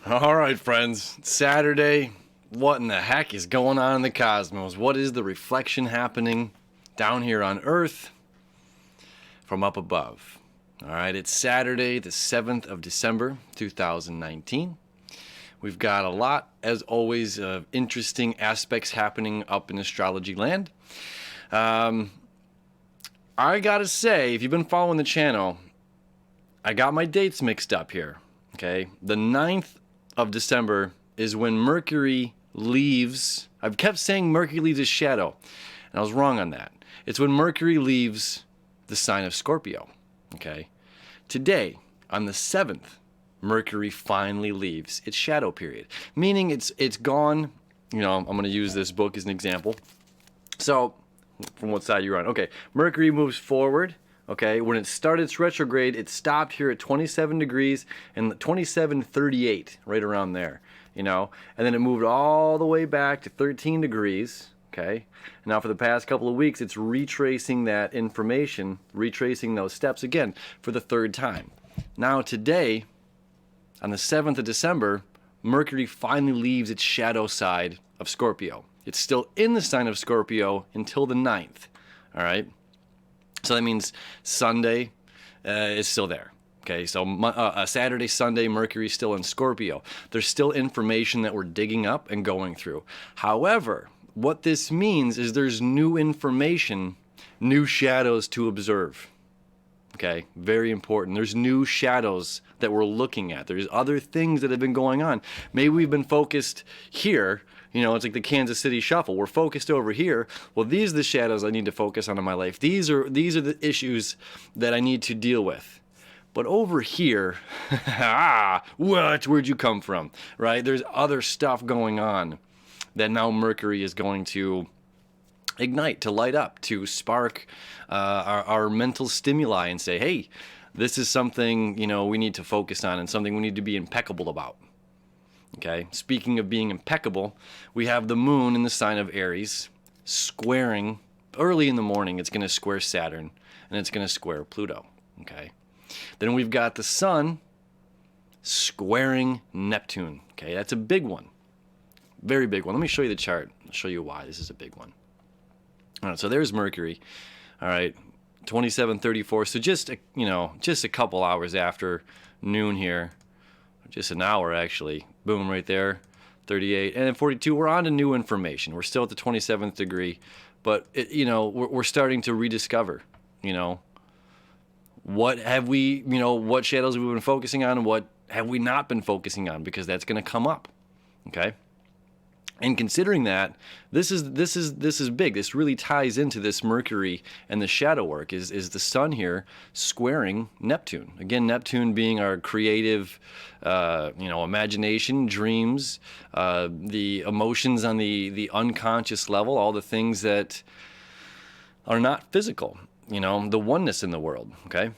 All right, friends. It's Saturday. What in the heck is going on in the cosmos? What is the reflection happening down here on Earth from up above? All right, it's Saturday, the 7th of December, 2019. We've got a lot, as always, of interesting aspects happening up in astrology land. I gotta say, if you've been following the channel, I got my dates mixed up here. Okay, the 9th of December is when Mercury leaves. I've kept saying Mercury leaves his shadow, and I was wrong on that. It's when Mercury leaves the sign of Scorpio. Okay, today on the 7th, Mercury finally leaves its shadow period, meaning it's gone. You know, I'm going to use this book as an example. So, from what side you're on? Okay, Mercury moves forward. Okay, when it started its retrograde, it stopped here at 27 degrees and 27:38, right around there, you know, and then it moved all the way back to 13 degrees. Okay, and now for the past couple of weeks, it's retracing that information, retracing those steps again for the third time. Now today, on the 7th of December, Mercury finally leaves its shadow side of Scorpio. It's still in the sign of Scorpio until the 9th, all right? So that means Sunday is still there. Okay, so Saturday, Sunday, Mercury's still in Scorpio. There's still information that we're digging up and going through. However, what this means is there's new information, new shadows to observe. Okay, very important. There's new shadows that we're looking at. There's other things that have been going on. Maybe we've been focused here. You know, it's like the Kansas City Shuffle. We're focused over here. Well, these are the shadows I need to focus on in my life. These are the issues that I need to deal with. But over here, where'd you come from? Right? There's other stuff going on that now Mercury is going to ignite, to light up, to spark our mental stimuli and say, hey, this is something, you know, we need to focus on and something we need to be impeccable about. Okay, speaking of being impeccable, we have the moon in the sign of Aries squaring early in the morning. It's going to square Saturn and it's going to square Pluto. Okay, then we've got the sun squaring Neptune. Okay, that's a big one, very big one. Let me show you the chart. I'll show you why this is a big one. All right, so there's Mercury. All right, 27:34. So just a couple hours after noon here, just an hour actually. Boom, right there, 38, and then 42. We're on to new information. We're still at the 27th degree, but we're starting to rediscover. You know, what have we? You know, what shadows have we been focusing on, and what have we not been focusing on? Because that's going to come up. Okay. And considering that, this is big. This really ties into this Mercury and the shadow work. Is the sun here squaring Neptune? Again, Neptune being our creative, imagination, dreams, the emotions on the unconscious level, all the things that are not physical. You know, the oneness in the world. Okay.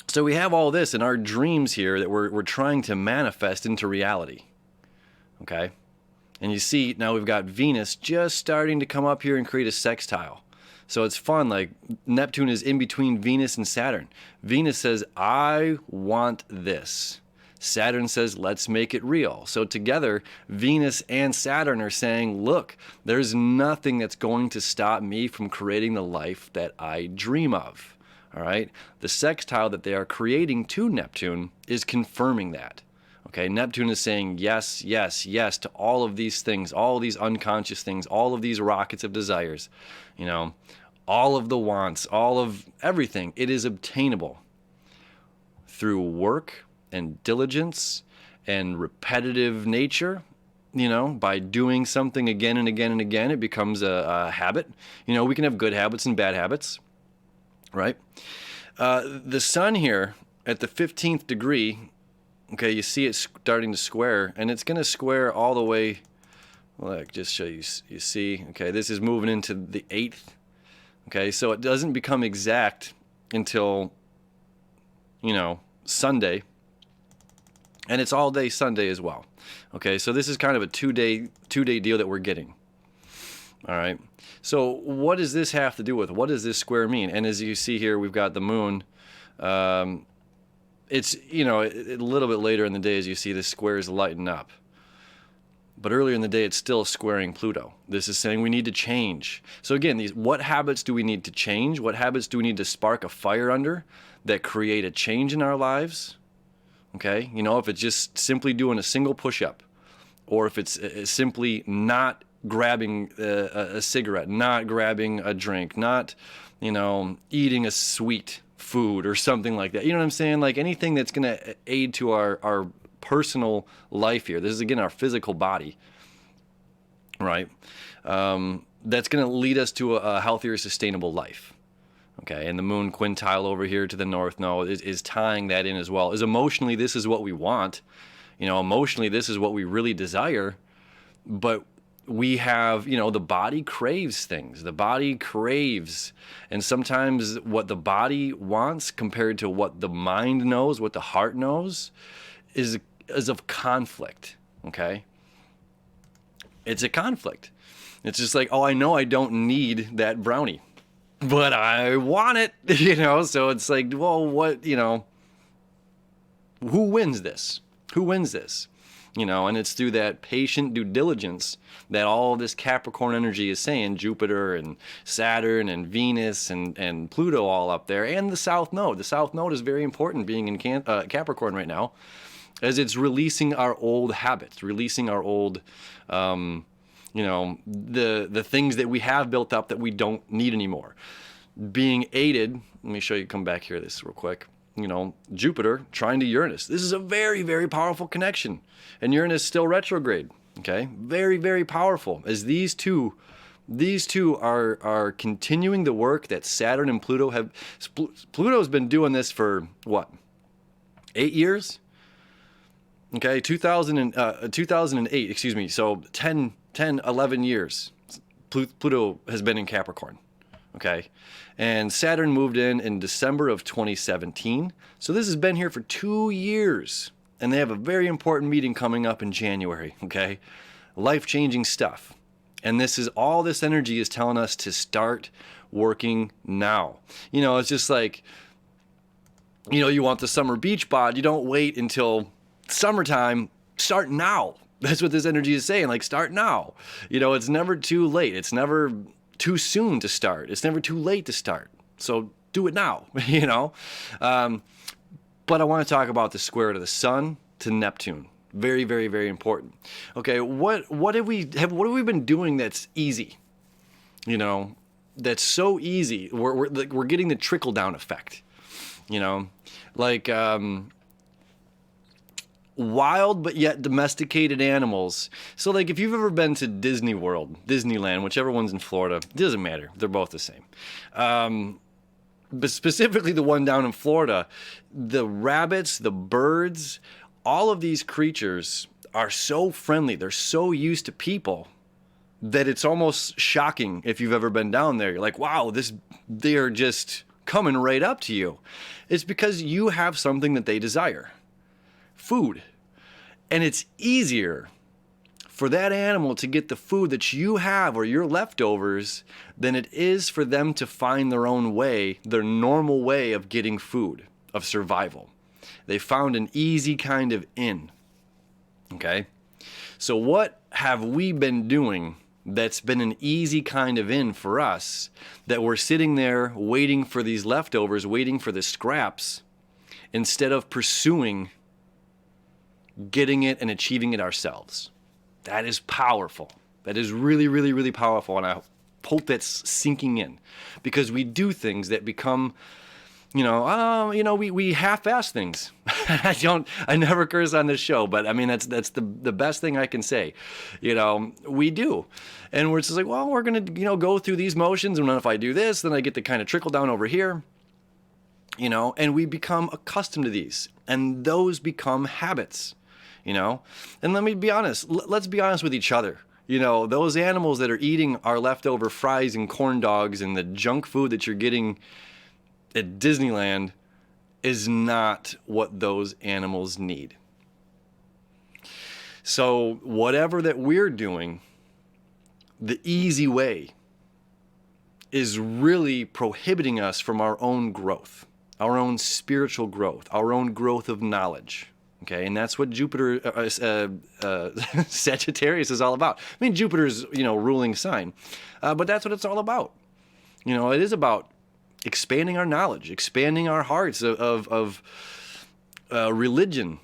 So we have all this in our dreams here that we're trying to manifest into reality. Okay. And you see, now we've got Venus just starting to come up here and create a sextile. So it's fun, like Neptune is in between Venus and Saturn. Venus says, I want this. Saturn says, let's make it real. So together, Venus and Saturn are saying, look, there's nothing that's going to stop me from creating the life that I dream of. All right? The sextile that they are creating to Neptune is confirming that. Okay, Neptune is saying yes, yes, yes to all of these things, all these unconscious things, all of these rockets of desires, you know, all of the wants, all of everything. It is obtainable through work and diligence and repetitive nature. You know, by doing something again and again and again, it becomes a habit. You know, we can have good habits and bad habits, right? The sun here at the 15th degree. Okay, you see it starting to square, and it's going to square all the way. Look, just show you. You see, okay, this is moving into the 8th. Okay, so it doesn't become exact until, Sunday, and it's all day Sunday as well. Okay, so this is kind of a two-day deal that we're getting. All right. So what does this have to do with? What does this square mean? And as you see here, we've got the moon. it's, a little bit later in the day as you see the squares lighten up. But earlier in the day, it's still squaring Pluto. This is saying we need to change. So again, what habits do we need to change? What habits do we need to spark a fire under that create a change in our lives? Okay, if it's just simply doing a single push-up, or if it's simply not grabbing a cigarette, not grabbing a drink, not, eating a sweet food or something like that. You know what I'm saying? Like anything that's going to aid to our personal life here. This is, again, our physical body, right? That's going to lead us to a healthier, sustainable life. Okay, and the moon quintile over here to the north, is tying that in as well. Is emotionally, this is what we want. Emotionally, this is what we really desire. But we have, the body craves things. The body craves. And sometimes what the body wants compared to what the mind knows, what the heart knows, is of conflict, okay? It's a conflict. It's just like, oh, I know I don't need that brownie, but I want it, So it's like, well, what, who wins this? Who wins this? And it's through that patient due diligence that all this Capricorn energy is saying, Jupiter and Saturn and Venus and Pluto all up there, and the South Node. The South Node is very important being in Capricorn right now, as it's releasing our old habits, releasing our old, the things that we have built up that we don't need anymore. Being aided, let me show you, come back here this real quick. Jupiter trying to Uranus. This is a very, very powerful connection. And Uranus still retrograde, okay? Very, very powerful. As these two are continuing the work that Saturn and Pluto have. Pluto's been doing this for, what, 8 years? Okay, 2008, excuse me, so 11 years Pluto has been in Capricorn, okay? And Saturn moved in December of 2017. So this has been here for 2 years. And they have a very important meeting coming up in January, okay? Life-changing stuff. And all this energy is telling us to start working now. It's just like, you want the summer beach bod, you don't wait until summertime, start now. That's what this energy is saying, like start now. It's never too late. It's never too soon to start. It's never too late to start. So do it now, But I want to talk about the square to the sun to Neptune. Very, very, very important. Okay, what have we been doing that's easy? That's so easy. We're getting the trickle down effect. Like wild but yet domesticated animals. So like if you've ever been to Disney World, Disneyland, whichever one's in Florida, it doesn't matter. They're both the same. But specifically the one down in Florida, the rabbits, the birds, all of these creatures are so friendly. They're so used to people that it's almost shocking if you've ever been down there. You're like, wow, they're just coming right up to you. It's because you have something that they desire. Food. And it's easier for that animal to get the food that you have or your leftovers than it is for them to find their own way, their normal way of getting food, of survival. They found an easy kind of in. Okay? So what have we been doing that's been an easy kind of in for us, that we're sitting there waiting for these leftovers, waiting for the scraps, instead of pursuing getting it and achieving it ourselves? That is powerful. That is really, really, really powerful. And I hope that's sinking in, because we do things that become, we half-ass things. I never curse on this show, but I mean, that's the best thing I can say. We do. And we're just like, well, we're going to, go through these motions. And then if I do this, then I get to kind of trickle down over here, and we become accustomed to these, and those become habits. And let me be honest, let's be honest with each other. Those animals that are eating our leftover fries and corn dogs and the junk food that you're getting at Disneyland is not what those animals need. So whatever that we're doing, the easy way is really prohibiting us from our own growth. our own spiritual growth, our own growth of knowledge. Okay, and that's what Jupiter, Sagittarius is all about. I mean, Jupiter's, ruling sign, but that's what it's all about. It is about expanding our knowledge, expanding our hearts of religion,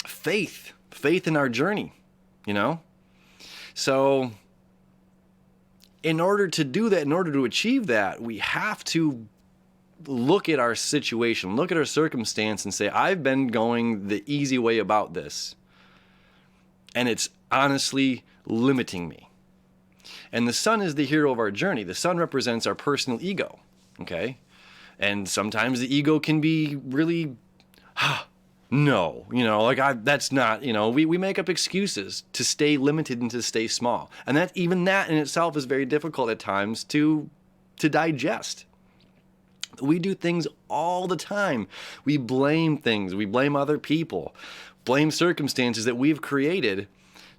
faith in our journey, So in order to do that, in order to achieve that, we have to look at our situation, look at our circumstance and say, I've been going the easy way about this, and it's honestly limiting me. And the sun is the hero of our journey. The sun represents our personal ego, okay? And sometimes the ego can be really, no, that's not, we make up excuses to stay limited and to stay small. And that even that in itself is very difficult at times to digest. We do things all the time. We blame things. We blame other people, blame circumstances that we've created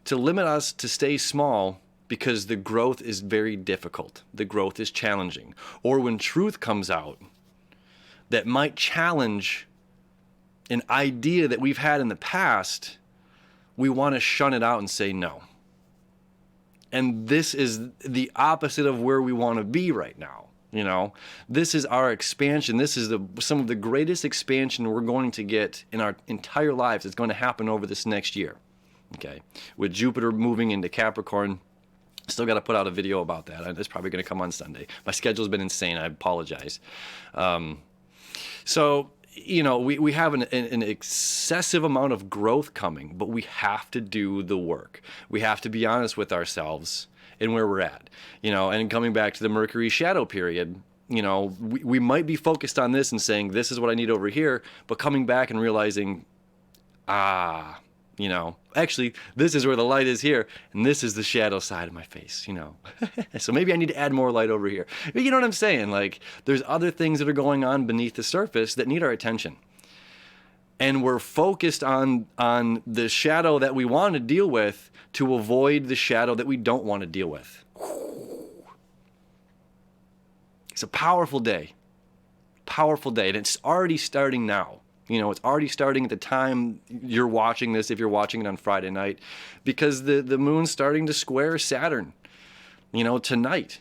to limit us to stay small because the growth is very difficult. The growth is challenging. Or when truth comes out that might challenge an idea that we've had in the past, we want to shun it out and say no. And this is the opposite of where we want to be right now. This is our expansion. This is some of the greatest expansion we're going to get in our entire lives. It's going to happen over this next year. Okay. With Jupiter moving into Capricorn, still got to put out a video about that. It's probably going to come on Sunday. My schedule's been insane. I apologize. So, we have an excessive amount of growth coming, but we have to do the work. We have to be honest with ourselves and where we're at, and coming back to the Mercury shadow period, we might be focused on this and saying, this is what I need over here, but coming back and realizing, actually, this is where the light is here, and this is the shadow side of my face, So maybe I need to add more light over here. You know what I'm saying? Like, there's other things that are going on beneath the surface that need our attention. And we're focused on the shadow that we want to deal with to avoid the shadow that we don't want to deal with. It's a powerful day. Powerful day. And it's already starting now. It's already starting at the time you're watching this, if you're watching it on Friday night, because the moon's starting to square Saturn, tonight.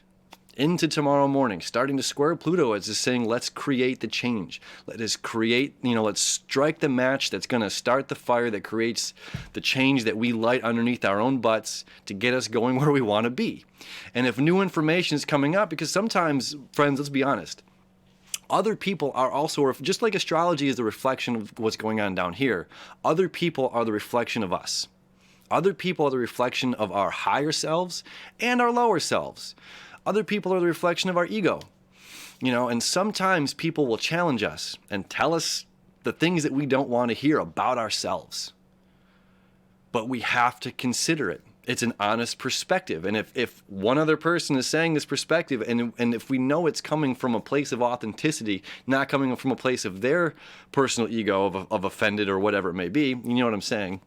Into tomorrow morning, starting to square Pluto. It's just saying, let's create the change. Let us create, let's strike the match that's going to start the fire that creates the change that we light underneath our own butts to get us going where we want to be. And if new information is coming up, because sometimes, friends, let's be honest, other people are also, just like astrology is the reflection of what's going on down here, other people are the reflection of us. Other people are the reflection of our higher selves and our lower selves. Other people are the reflection of our ego, and sometimes people will challenge us and tell us the things that we don't want to hear about ourselves. But we have to consider it. It's an honest perspective. And if one other person is saying this perspective, and if we know it's coming from a place of authenticity, not coming from a place of their personal ego of offended or whatever it may be, you know what I'm saying?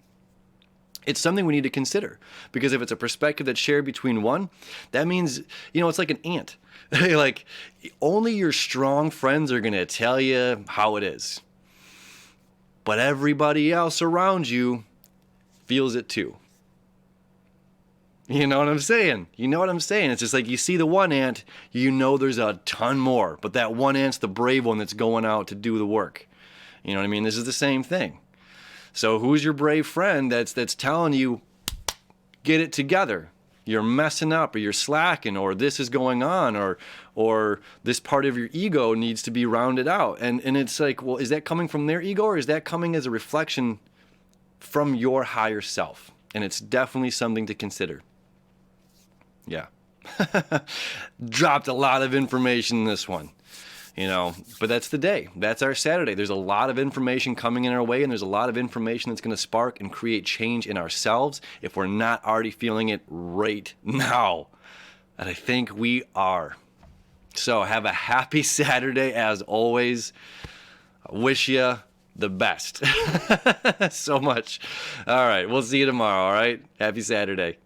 It's something we need to consider, because if it's a perspective that's shared between one, that means, it's like an ant. Like, only your strong friends are going to tell you how it is. But everybody else around you feels it too. You know what I'm saying? It's just like you see the one ant, there's a ton more, but that one ant's the brave one that's going out to do the work. You know what I mean? This is the same thing. So who's your brave friend that's telling you, get it together? You're messing up, or you're slacking, or this is going on, or this part of your ego needs to be rounded out. And it's like, well, is that coming from their ego, or is that coming as a reflection from your higher self? And it's definitely something to consider. Yeah. Dropped a lot of information in this one. But that's the day. That's our Saturday. There's a lot of information coming in our way, and there's a lot of information that's going to spark and create change in ourselves if we're not already feeling it right now. And I think we are. So have a happy Saturday as always. I wish you the best so much. All right. We'll see you tomorrow. All right. Happy Saturday.